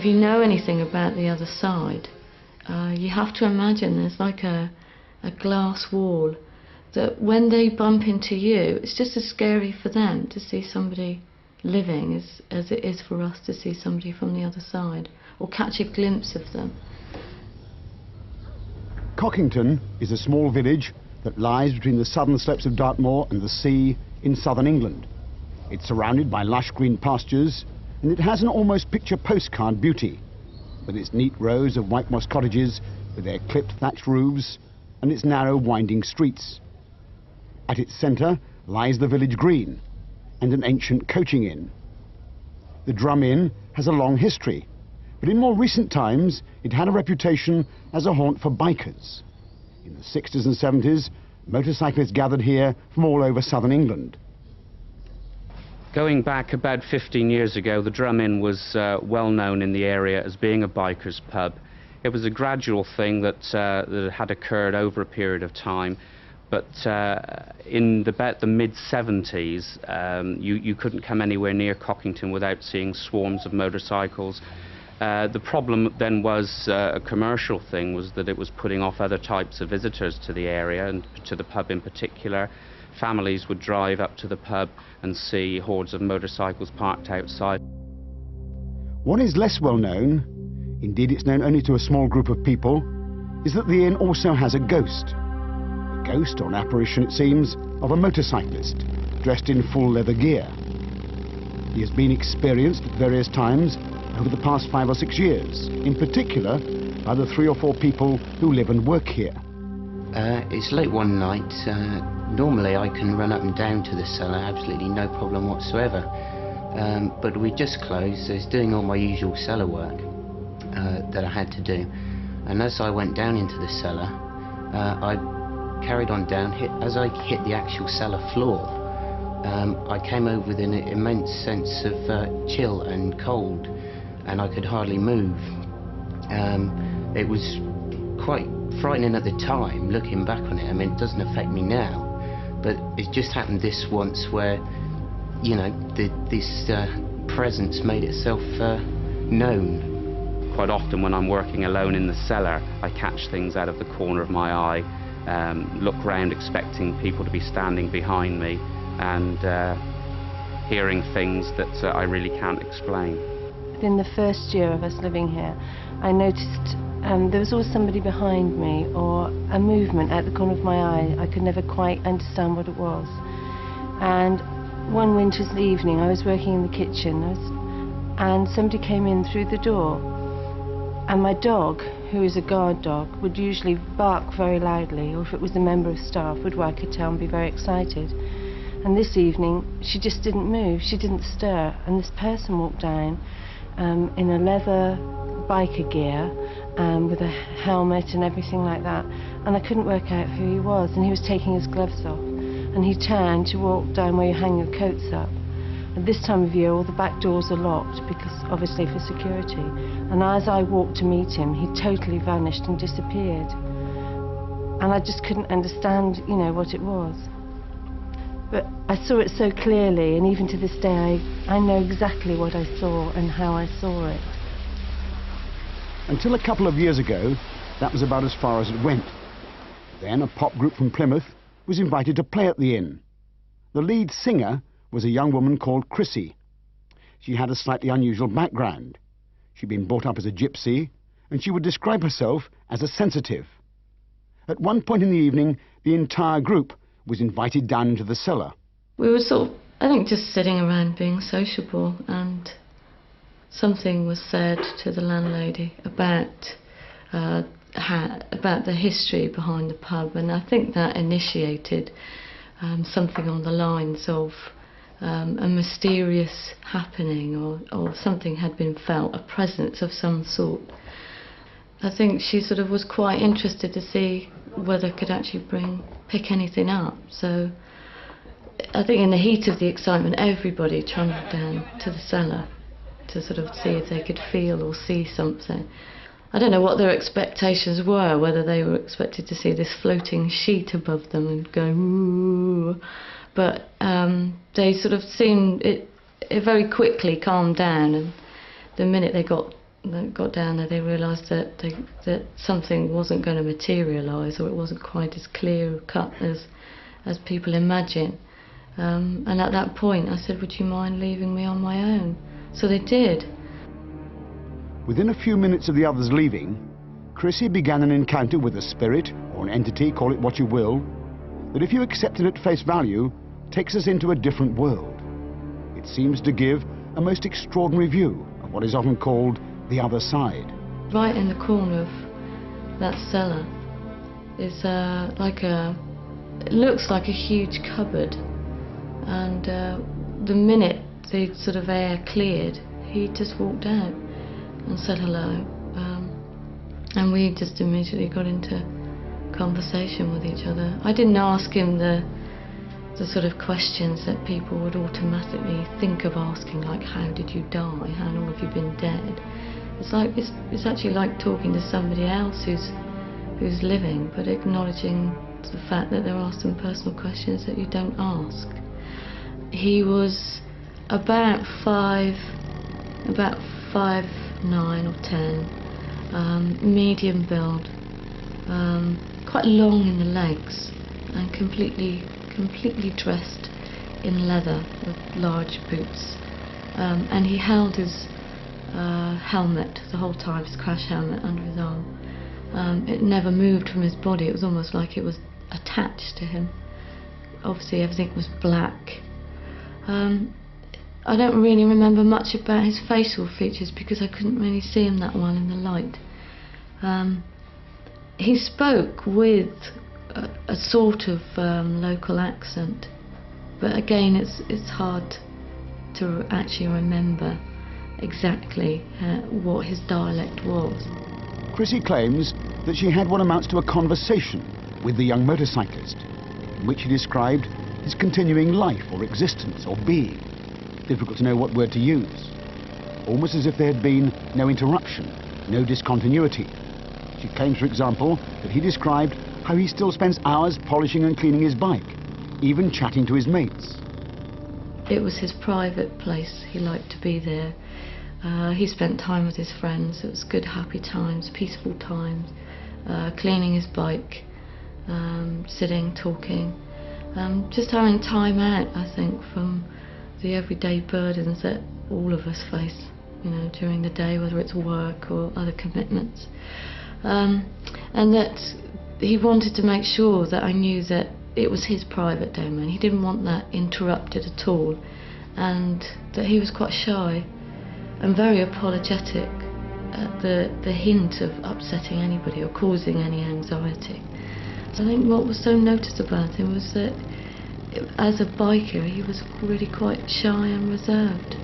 if you know anything about the other side, you have to imagine there's like a glass wall that when they bump into you, it's just as scary for them to see somebody living as it is for us to see somebody from the other side, or catch a glimpse of them. Cockington is a small village that lies between the southern slopes of Dartmoor and the sea in southern England. It's surrounded by lush green pastures, and it has an almost picture postcard beauty, with its neat rows of whitewashed cottages with their clipped thatched roofs and its narrow winding streets. At its centre lies the village green and an ancient coaching inn. The Drum Inn has a long history, but in more recent times it had a reputation as a haunt for bikers. In the 60s and 70s, motorcyclists gathered here from all over southern England. Going back about 15 years ago, the Drum Inn was well known in the area as being a biker's pub. It was a gradual thing that had occurred over a period of time, but in about the mid-70s, you couldn't come anywhere near Cockington without seeing swarms of motorcycles. The problem then was a commercial thing, was that it was putting off other types of visitors to the area, and to the pub in particular. Families would drive up to the pub and see hordes of motorcycles parked outside. What is less well known, indeed it's known only to a small group of people, is that the inn also has a ghost. A ghost, or an apparition it seems, of a motorcyclist dressed in full leather gear. He has been experienced at various times over the past 5 or 6 years, in particular by the 3 or 4 people who live and work here. It's late one night. Normally I can run up and down to the cellar, absolutely no problem whatsoever. But we just closed, so I was doing all my usual cellar work that I had to do. And as I went down into the cellar, I carried on down. As I hit the actual cellar floor, I came over with an immense sense of chill and cold, and I could hardly move. It was quite frightening at the time, looking back on it. I mean, it doesn't affect me now, but it just happened this once where, you know, this presence made itself known. Quite often when I'm working alone in the cellar, I catch things out of the corner of my eye, look round expecting people to be standing behind me, and hearing things that I really can't explain. In the first year of us living here, I noticed there was always somebody behind me, or a movement at the corner of my eye. I could never quite understand what it was. And one winter's evening, I was working in the kitchen, and somebody came in through the door. And my dog, who is a guard dog, would usually bark very loudly, or if it was a member of staff, would wag her tail and be very excited. And this evening, she just didn't move, she didn't stir, and this person walked down in a leather biker gear, with a helmet and everything like that, and I couldn't work out who he was, and he was taking his gloves off, and he turned to walk down where you hang your coats up. At this time of year, all the back doors are locked, because obviously for security, and as I walked to meet him, he totally vanished and disappeared, and I just couldn't understand, you know, what it was. But I saw it so clearly, and even to this day I know exactly what I saw and how I saw it. Until a couple of years ago, that was about as far as it went. Then a pop group from Plymouth was invited to play at the inn. The lead singer was a young woman called Chrissy. She had a slightly unusual background. She'd been brought up as a gypsy, and she would describe herself as a sensitive. At one point in the evening, the entire group was invited down into the cellar. We were sort of, I think, just sitting around being sociable, and something was said to the landlady about the history behind the pub, and I think that initiated something on the lines of a mysterious happening, or something had been felt, a presence of some sort. I think she sort of was quite interested to see whether it could actually pick anything up. So I think in the heat of the excitement, everybody trundled down to the cellar to sort of see if they could feel or see something. I don't know what their expectations were, whether they were expected to see this floating sheet above them and go ooh, but they sort of seemed, it very quickly calmed down, and the minute they got that got down there, they realised that that something wasn't going to materialise, or it wasn't quite as clear cut as people imagine. And at that point I said, would you mind leaving me on my own? So they did. Within a few minutes of the others leaving, Chrissy began an encounter with a spirit, or an entity, call it what you will, that if you accept it at face value, takes us into a different world. It seems to give a most extraordinary view of what is often called the other side. Right in the corner of that cellar is it looks like a huge cupboard, and the minute the sort of air cleared, he just walked out and said hello, and we just immediately got into conversation with each other. I didn't ask him the sort of questions that people would automatically think of asking, like, how did you die, how long have you been dead? It's actually like talking to somebody else who's living, but acknowledging the fact that there are some personal questions that you don't ask. He was about 5'9" or 10, medium build, quite long in the legs, and completely dressed in leather with large boots, and he held his helmet the whole time, his crash helmet, under his arm. It never moved from his body. It was almost like it was attached to him. Obviously everything was black. I don't really remember much about his facial features because I couldn't really see him that well in the light. He spoke with a sort of local accent, but again it's hard to actually remember exactly what his dialect was. Chrissy claims that she had what amounts to a conversation with the young motorcyclist, in which he described his continuing life or existence or being. Difficult to know what word to use. Almost as if there had been no interruption, no discontinuity. She claims, for example, that he described how he still spends hours polishing and cleaning his bike, even chatting to his mates. It was his private place. He liked to be there. He spent time with his friends. It was good, happy times, peaceful times, cleaning his bike, sitting, talking, just having time out, I think, from the everyday burdens that all of us face, during the day, whether it's work or other commitments. And that he wanted to make sure that I knew that it was his private domain. He didn't want that interrupted at all, and that he was quite shy and very apologetic at the hint of upsetting anybody or causing any anxiety. So I think what was so noticed about him was that as a biker he was really quite shy and reserved.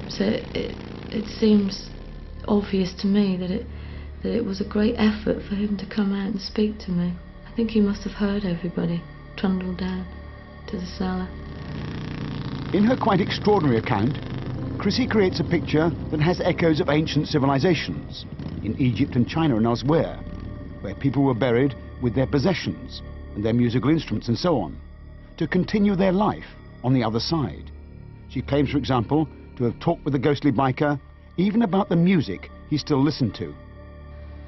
So it seems obvious to me that it was a great effort for him to come out and speak to me. I think he must have heard everybody trundle down to the cellar. In her quite extraordinary account, Chrissy creates a picture that has echoes of ancient civilizations in Egypt and China and elsewhere, where people were buried with their possessions and their musical instruments and so on, to continue their life on the other side. She claims, for example, to have talked with the ghostly biker even about the music he still listened to.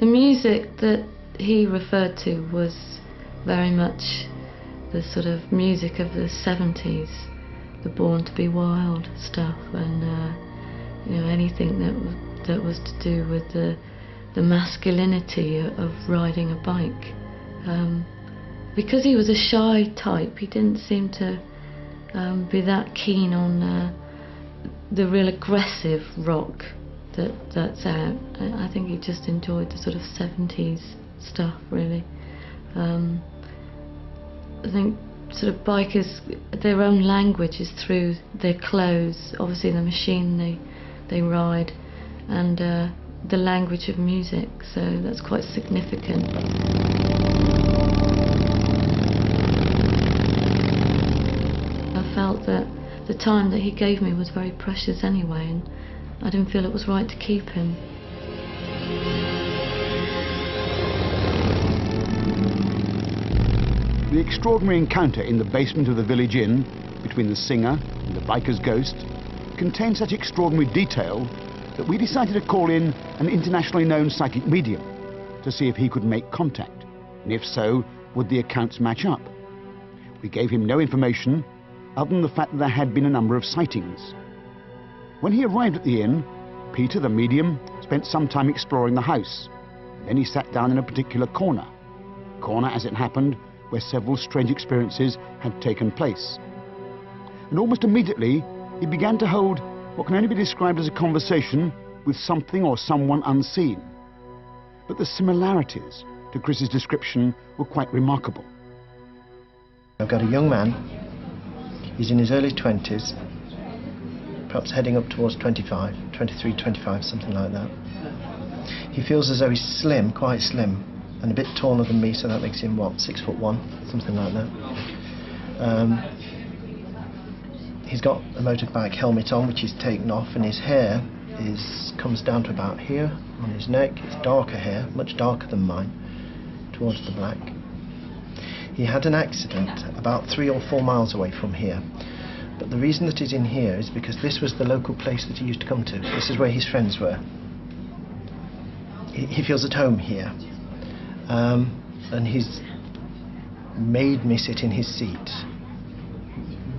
The music that he referred to was very much the sort of music of the 70s, the Born to Be Wild stuff, and anything that was to do with the masculinity of riding a bike. Because he was a shy type, he didn't seem to be that keen on the real aggressive rock that's out. I think he just enjoyed the sort of 70s stuff, really. I think sort of bikers, their own language is through their clothes, obviously the machine they ride, and the language of music, so that's quite significant. I felt that the time that he gave me was very precious anyway, and I didn't feel it was right to keep him. The extraordinary encounter in the basement of the village inn between the singer and the biker's ghost contains such extraordinary detail that we decided to call in an internationally known psychic medium to see if he could make contact, and if so, would the accounts match up. We gave him no information other than the fact that there had been a number of sightings. When he arrived at the inn, Peter, the medium, spent some time exploring the house. Then he sat down in a particular corner, as it happened, where several strange experiences had taken place. And almost immediately, he began to hold what can only be described as a conversation with something or someone unseen. But the similarities to Chris's description were quite remarkable. I've got a young man. He's in his early 20s, perhaps heading up towards 25, 23, 25, something like that. He feels as though he's slim, quite slim, and a bit taller than me, so that makes him, what, 6'1", something like that. He's got a motorbike helmet on, which he's taken off, and his hair comes down to about here on his neck. It's darker hair, much darker than mine, towards the black. He had an accident about 3 or 4 miles away from here. But the reason that he's in here is because this was the local place that he used to come to. This is where his friends were. He feels at home here. And he's made me sit in his seat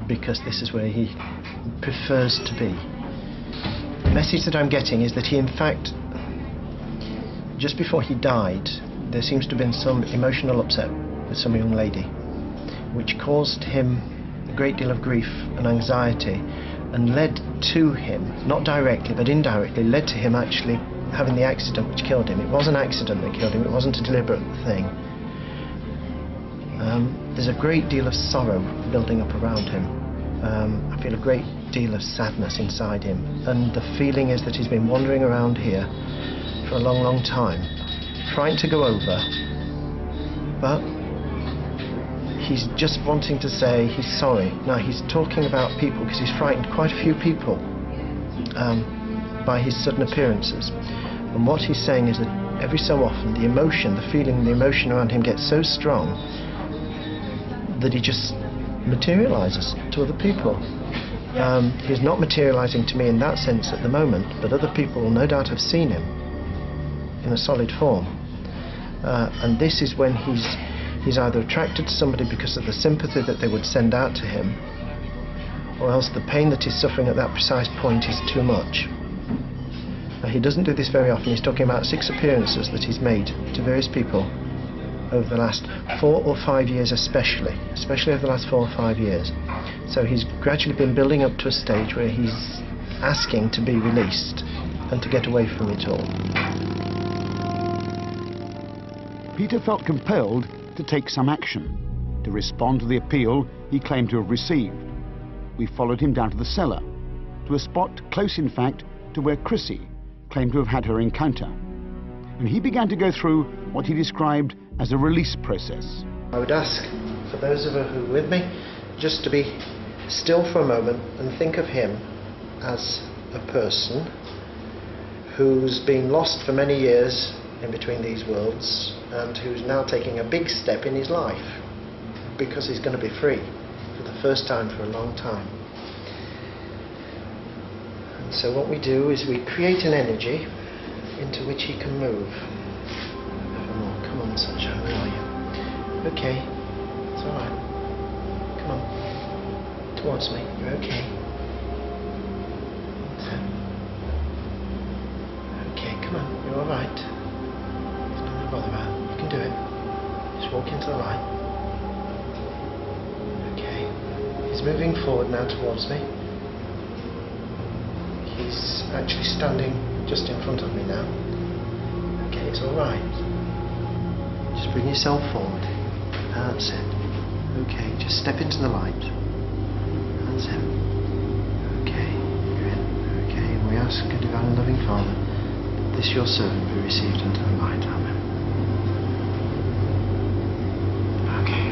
because this is where he prefers to be. The message that I'm getting is that he, in fact, just before he died, there seems to have been some emotional upset with some young lady, which caused him a great deal of grief and anxiety, and led to him, not directly but indirectly, led to him actually having the accident which killed him. It was an accident that killed him, it wasn't a deliberate thing. There's a great deal of sorrow building up around him. I feel a great deal of sadness inside him, and the feeling is that he's been wandering around here for a long, long time, trying to go over, but he's just wanting to say he's sorry. Now he's talking about people because he's frightened quite a few people by his sudden appearances, and what he's saying is that every so often the emotion, the feeling, the emotion around him gets so strong that he just materializes to other people. He's not materializing to me in that sense at the moment, but other people will no doubt have seen him in a solid form, and this is when he's either attracted to somebody because of the sympathy that they would send out to him, or else the pain that he's suffering at that precise point is too much. Now, he doesn't do this very often. He's talking about 6 appearances that he's made to various people over the last 4 or 5 years, especially over the last 4 or 5 years. So he's gradually been building up to a stage where he's asking to be released and to get away from it all. Peter felt compelled to take some action, to respond to the appeal he claimed to have received. We followed him down to the cellar, to a spot close in fact to where Chrissy claimed to have had her encounter. And he began to go through what he described as a release process. I would ask for those of you who are with me just to be still for a moment and think of him as a person who's been lost for many years in between these worlds and who's now taking a big step in his life because he's going to be free for the first time for a long time. And so what we do is we create an energy into which he can move. Nevermore. Come on, sunshine, where are you? Okay, it's alright. Come on, towards me, you're okay. Okay, come on, you're alright. There's nothing to bother about. You can do it. Just walk into the light. Okay, he's moving forward now towards me. He's actually standing just in front of me now. Okay, it's alright. Just bring yourself forward. That's it. Okay, just step into the light. That's it. Okay, you're in. Okay, and we ask a divine and loving Father that this your servant be received into the light. Amen. Okay.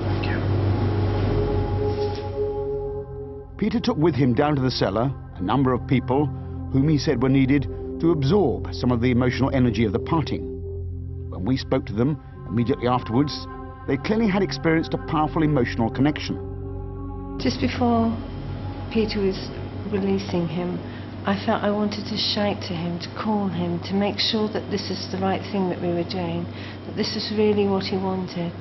Thank you. Peter took with him down to the cellar a number of people whom he said were needed to absorb some of the emotional energy of the parting. When we spoke to them immediately afterwards, they clearly had experienced a powerful emotional connection. Just before Peter was releasing him, I felt I wanted to shout to him, to call him, to make sure that this is the right thing that we were doing, that this is really what he wanted.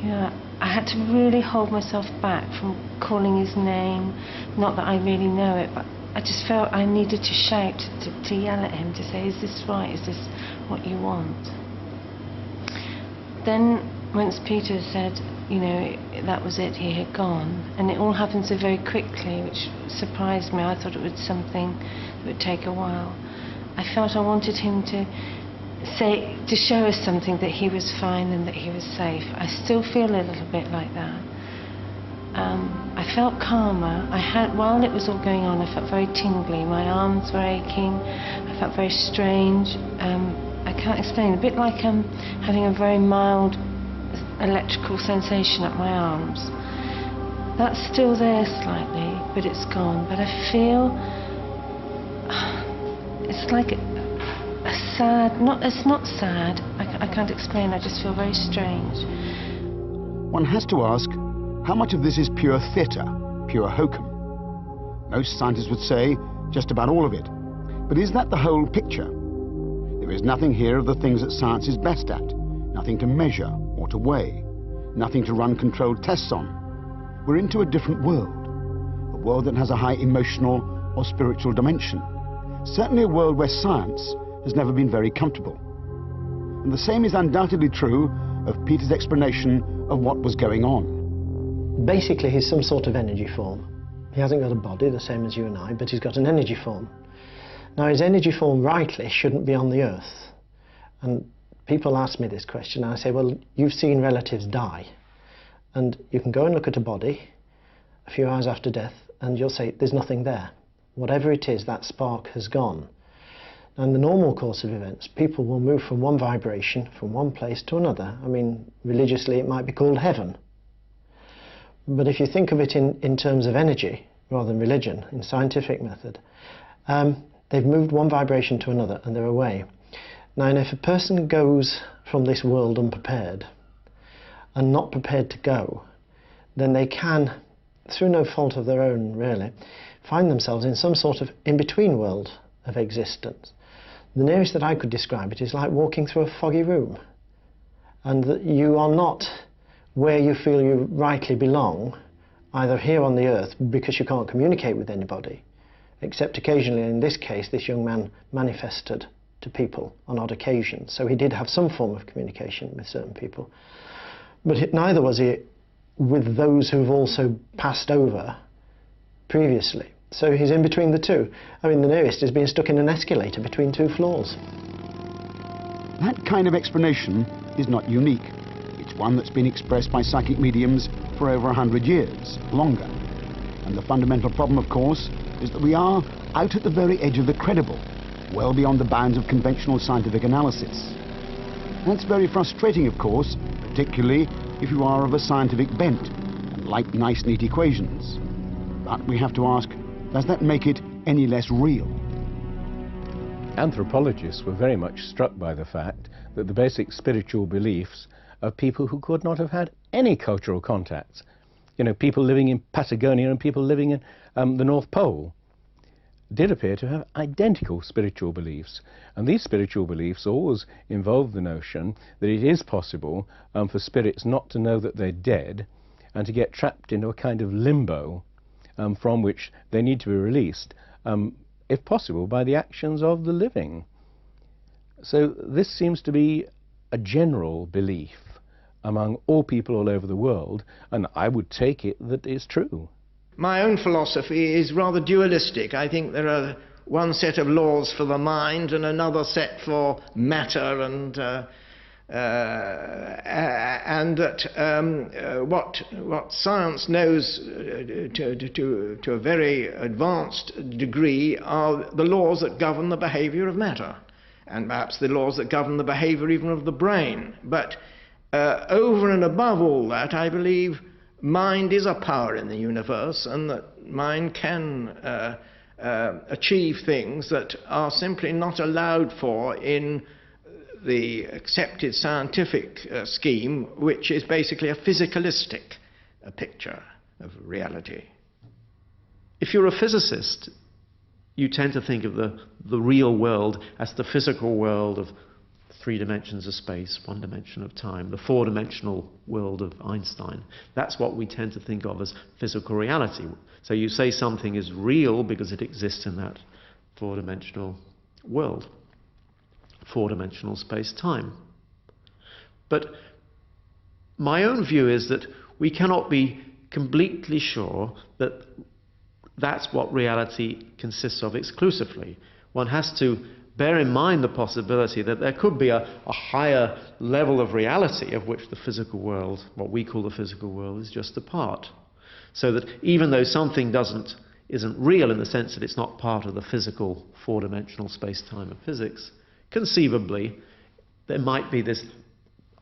You know, I had to really hold myself back from calling his name. Not that I really know it, but I just felt I needed to shout, to yell at him, to say, is this right? Is this what you want? Then, once Peter said, you know, that was it, he had gone, and it all happened so very quickly, which surprised me. I thought it was something that would take a while. I felt I wanted him to say, to show us something, that he was fine and that he was safe. I still feel a little bit like that. I felt calmer. While it was all going on, I felt very tingly. My arms were aching. I felt very strange. I can't explain. A bit like having a very mild electrical sensation up my arms. That's still there slightly, but it's gone. But I feel it's like a sad. It's not sad. I can't explain. I just feel very strange. One has to ask, how much of this is pure theatre, pure hokum? Most scientists would say just about all of it. But is that the whole picture? There is nothing here of the things that science is best at, nothing to measure or to weigh, nothing to run controlled tests on. We're into a different world, a world that has a high emotional or spiritual dimension, certainly a world where science has never been very comfortable. And the same is undoubtedly true of Peter's explanation of what was going on. Basically, he's some sort of energy form. He hasn't got a body, the same as you and I, but he's got an energy form. Now, his energy form, rightly, shouldn't be on the Earth. And people ask me this question, and I say, well, you've seen relatives die. And you can go and look at a body a few hours after death, and you'll say, there's nothing there. Whatever it is, that spark has gone. Now, in the normal course of events, people will move from one vibration, from one place to another. I mean, religiously, it might be called heaven. But if you think of it in terms of energy, rather than religion, in scientific method, they've moved one vibration to another and they're away. Now, if a person goes from this world unprepared and not prepared to go, then they can, through no fault of their own really, find themselves in some sort of in-between world of existence. The nearest that I could describe it is like walking through a foggy room, and that you are not where you feel you rightly belong, either here on the Earth because you can't communicate with anybody, except occasionally. In this case, this young man manifested to people on odd occasions, so he did have some form of communication with certain people. But neither was he with those who've also passed over previously. So he's in between the two. I mean, the nearest is being stuck in an escalator between two floors. That kind of explanation is not unique. It's one that's been expressed by psychic mediums for over 100 years, longer. And the fundamental problem, of course, is that we are out at the very edge of the credible, well beyond the bounds of conventional scientific analysis. That's very frustrating, of course, particularly if you are of a scientific bent and like nice, neat equations. But we have to ask, does that make it any less real? Anthropologists were very much struck by the fact that the basic spiritual beliefs of people who could not have had any cultural contacts, you know, people living in Patagonia and people living in the North Pole, did appear to have identical spiritual beliefs. And these spiritual beliefs always involve the notion that it is possible for spirits not to know that they're dead and to get trapped into a kind of limbo from which they need to be released, if possible, by the actions of the living. So this seems to be a general belief among all people all over the world, and I would take it that is true. My own philosophy is rather dualistic. I think there are one set of laws for the mind and another set for matter, and that what science knows to a very advanced degree are the laws that govern the behavior of matter, and perhaps the laws that govern the behavior even of the brain. But over and above all that, I believe mind is a power in the universe, and that mind can achieve things that are simply not allowed for in the accepted scientific scheme, which is basically a physicalistic picture of reality. If you're a physicist, you tend to think of the real world as the physical world of 3 dimensions of space, 1 dimension of time, the 4-dimensional world of Einstein. That's what we tend to think of as physical reality. So you say something is real because it exists in that 4-dimensional world, 4-dimensional space-time. But my own view is that we cannot be completely sure that that's what reality consists of exclusively. One has to bear in mind the possibility that there could be a higher level of reality of which the physical world, what we call the physical world, is just a part. So that even though something isn't real in the sense that it's not part of the physical 4-dimensional space-time of physics, conceivably there might be this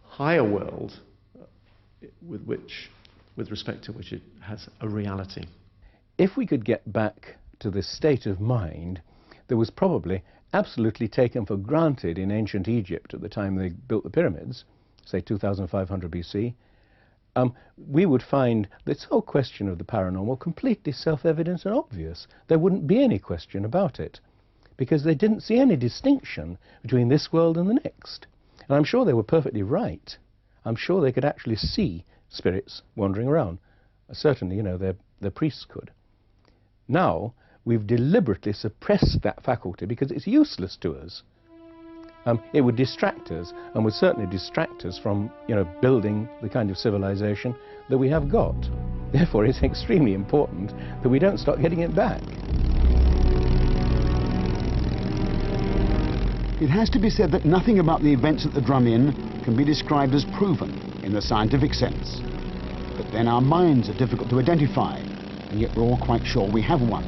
higher world with respect to which it has a reality. If we could get back to this state of mind that was probably absolutely taken for granted in ancient Egypt at the time they built the pyramids, say 2500 BC, we would find this whole question of the paranormal completely self-evident and obvious. There wouldn't be any question about it, because they didn't see any distinction between this world and the next. And I'm sure they were perfectly right. I'm sure they could actually see spirits wandering around. Certainly, you know, their priests could. Now, we've deliberately suppressed that faculty because it's useless to us. It would distract us, and would certainly distract us from, you know, building the kind of civilization that we have got. Therefore, it's extremely important that we don't start getting it back. It has to be said that nothing about the events at the Drum Inn can be described as proven in the scientific sense. But then our minds are difficult to identify, and yet we're all quite sure we have one.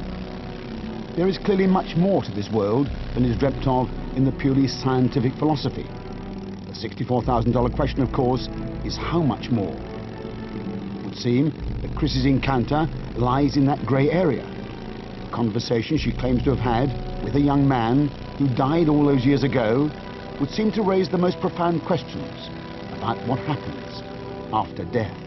There is clearly much more to this world than is dreamt of in the purely scientific philosophy. The $64,000 question, of course, is how much more? It would seem that Chris's encounter lies in that grey area. The conversation she claims to have had with a young man who died all those years ago would seem to raise the most profound questions about what happens after death.